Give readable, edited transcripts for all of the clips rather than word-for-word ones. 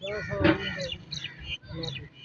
4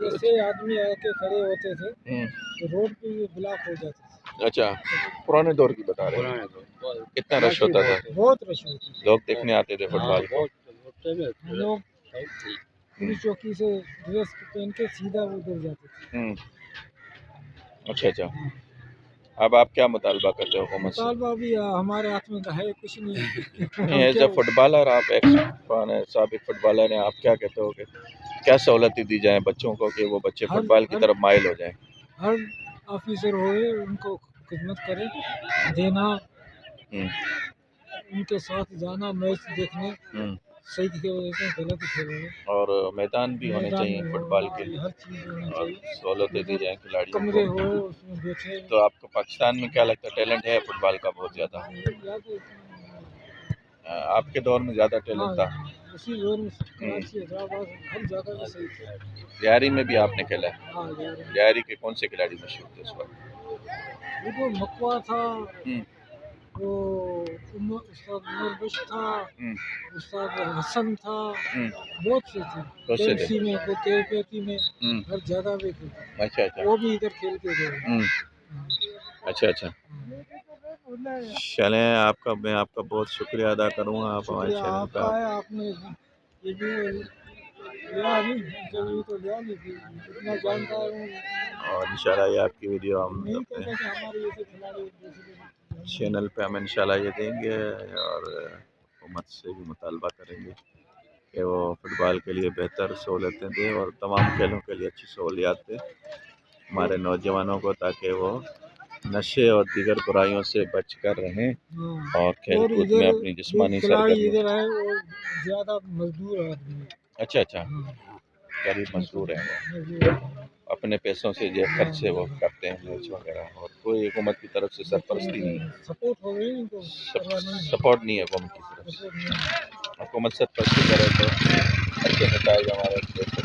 जैसे आदमी आके खड़े होते थे तो रोड पे भी ब्लॉक हो जाते थे। अच्छा, पुराने दौर की बता रहे हैं। पुराने तो बहुत कितना रश होता था, बहुत रश होती थी। लोग देखने आते थे हाँ फुटबॉल को। बहुत हम लोग पूरी चौकी से ड्रेस पहन के सीधा उधर जाते थे। अच्छा अच्छा, अब आप क्या मुतालबा करते हो हुकूमत से? मुतालबा भी हमारे हाथ में तो है कुछ नहीं। नहीं, एज अ फुटबॉलर, आप एक्स साबिक फुटबॉलर हैं, आप क्या कहते हो कि क्या सहूलतें दी जाएं बच्चों को कि वो बच्चे फुटबॉल की तरफ माइल हो जाएं? हर ऑफिसर होए उनको खिदमत करे देना, हम्म, उनके साथ जाना मैच देखने, हम्म। सही खेल रहे हैं गलत खेल रहे हैं, और मैदान भी होने मैदान चाहिए में फुटबॉल हो, के, हर चीज़ होनी और चाहिए, सहूलतें दी जाएं खिलाड़ियों कमरे को। हो उसमें बैठे। तो आपको पाकिस्तान में क्या लगता है, टैलेंट है फुटबॉल का बहुत ज़्यादा? आपके दौर में ज़्यादा टैलेंट था? उसी दौर में कराची हैदराबाद हर जगह पे सही थे। लियारी में भी आपने खेला है? हाँ यार, लियारी के कौन से खिलाड़ी मशहूर थे उस वक्त? वो तो मकवा था, हम्म, वो उस्ताद उमर बश था, हम्म, उस्ताद हसन था, हम्म। बहुत से थे। बहुत से थे। KFC में, वो KFC में हम्म, हर जगह पे थे। अच्छा अच्छा। वो भी इधर खेल के गए। हम्म, अच्छा अच्छा। चलें, आपका मैं आपका बहुत शुक्रिया अदा करूँगा, आप हमारे शुक्रिया चैनल आपका का। है, आपने ये भी लिया नहीं इंटरव्यू तो लिया नहीं, इतना जानकार हूँ। और इंशाल्लाह ये आपकी वीडियो हम नहीं अपने कहते कि हमारे जैसे खिलाड़ी दूसरे चैनल पे हम इंशाल्लाह ये देंगे, और हुकूमत से भी मुतालबा करेंगे कि वो फुटबॉल के लिए बेहतर सहूलतें दें और तमाम खेलों के लिए अच्छी सहूलियात दें हमारे नौजवानों को, ताकि वो नशे और दीगर बुराइयों से बच कर रहें और खेल और कूद इधर में अपनी जो जिस्मानी खिलाड़ी सरगर्मी। इधर है वो ज्यादा मजदूर आदमी है। अच्छा अच्छा, गरीब मजदूर हैं, वो अपने पैसों से जेब खर्च से वो करते हैं मैच वगैरह, और कोई हुकूमत की तरफ से सरपरस्ती नहीं है, सपोर्ट हो गई तो सपोर्ट नहीं है हुकूमत की तरफ से। हुकूमत सरपरस्ती करे तो अच्छे नताइज हमारे देश में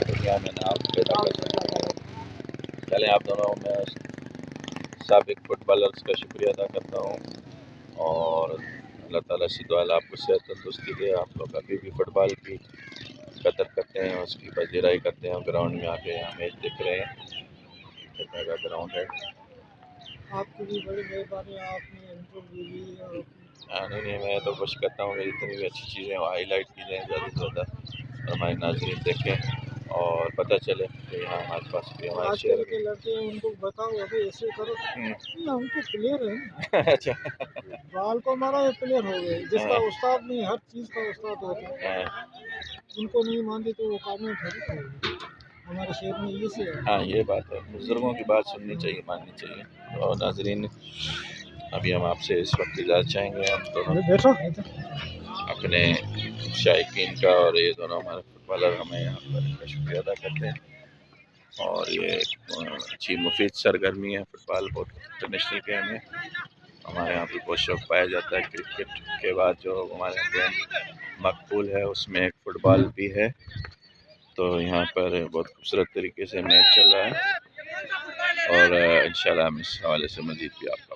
दुनिया में नाम पैदा कर सकते हैं। चलें, आप दोनों में साबिक फुटबॉलर्स का शुक्रिया अदा करता हूँ, और अल्लाह ताला से दुआ है आपको सेहत तंदुरुस्ती दे, आप लोग अभी भी फुटबॉल की कदर करते हैं, उसकी पजीराई करते हैं, ग्राउंड में आके यहाँ मैच देख रहे हैं, का ग्राउंड है। आपकी भी बड़ी मेहरबानी, आपने इंटरव्यू ली और नहीं, मैं तो कोशिश करता हूँ मेरी जितनी भी अच्छी चीज़ें हाईलाइट की जाएँ ज़्यादा से ज़्यादा, और हमारे नाज़रीन देखें और पता चले कि यहाँ हमारे पास भी हमारे आजकल शहर के लड़के हैं, उनको बताओ अभी ऐसे करो ना, उनको प्लेयर है ना। में। अच्छा। बाल को मारा ये प्लेयर हो गए, जिसका उस्ताद नहीं हर चीज़ का उस्ताद होता है, उनको नहीं मानते तो वो कानून थोड़ी होगा। हमारे शहर में ये से है। हाँ, ये बात है, बुज़ुर्गों की बात सुननी चाहिए, माननी चाहिए। और नाज़रीन, अभी हम आपसे इस वक्त इजाज़त चाहेंगे, हम दोनों बैठो अपने शायकीन का, और ये दोनों हमारे फुटबॉलर हमें यहाँ पर इनका शुक्रिया अदा करते हैं, और ये अच्छी मुफीद सरगर्मी है फुटबॉल, बहुत इंटरनेशनल गेम है, हमारे यहाँ भी बहुत शौक़ पाया जाता है। क्रिकेट के बाद जो हमारे गेम मकबूल है उसमें एक फ़ुटबॉल भी है, तो यहाँ पर बहुत खूबसूरत तरीके से मैच चल रहा है, और इंशाल्लाह हम इस हवाले से मज़ीद भी आपका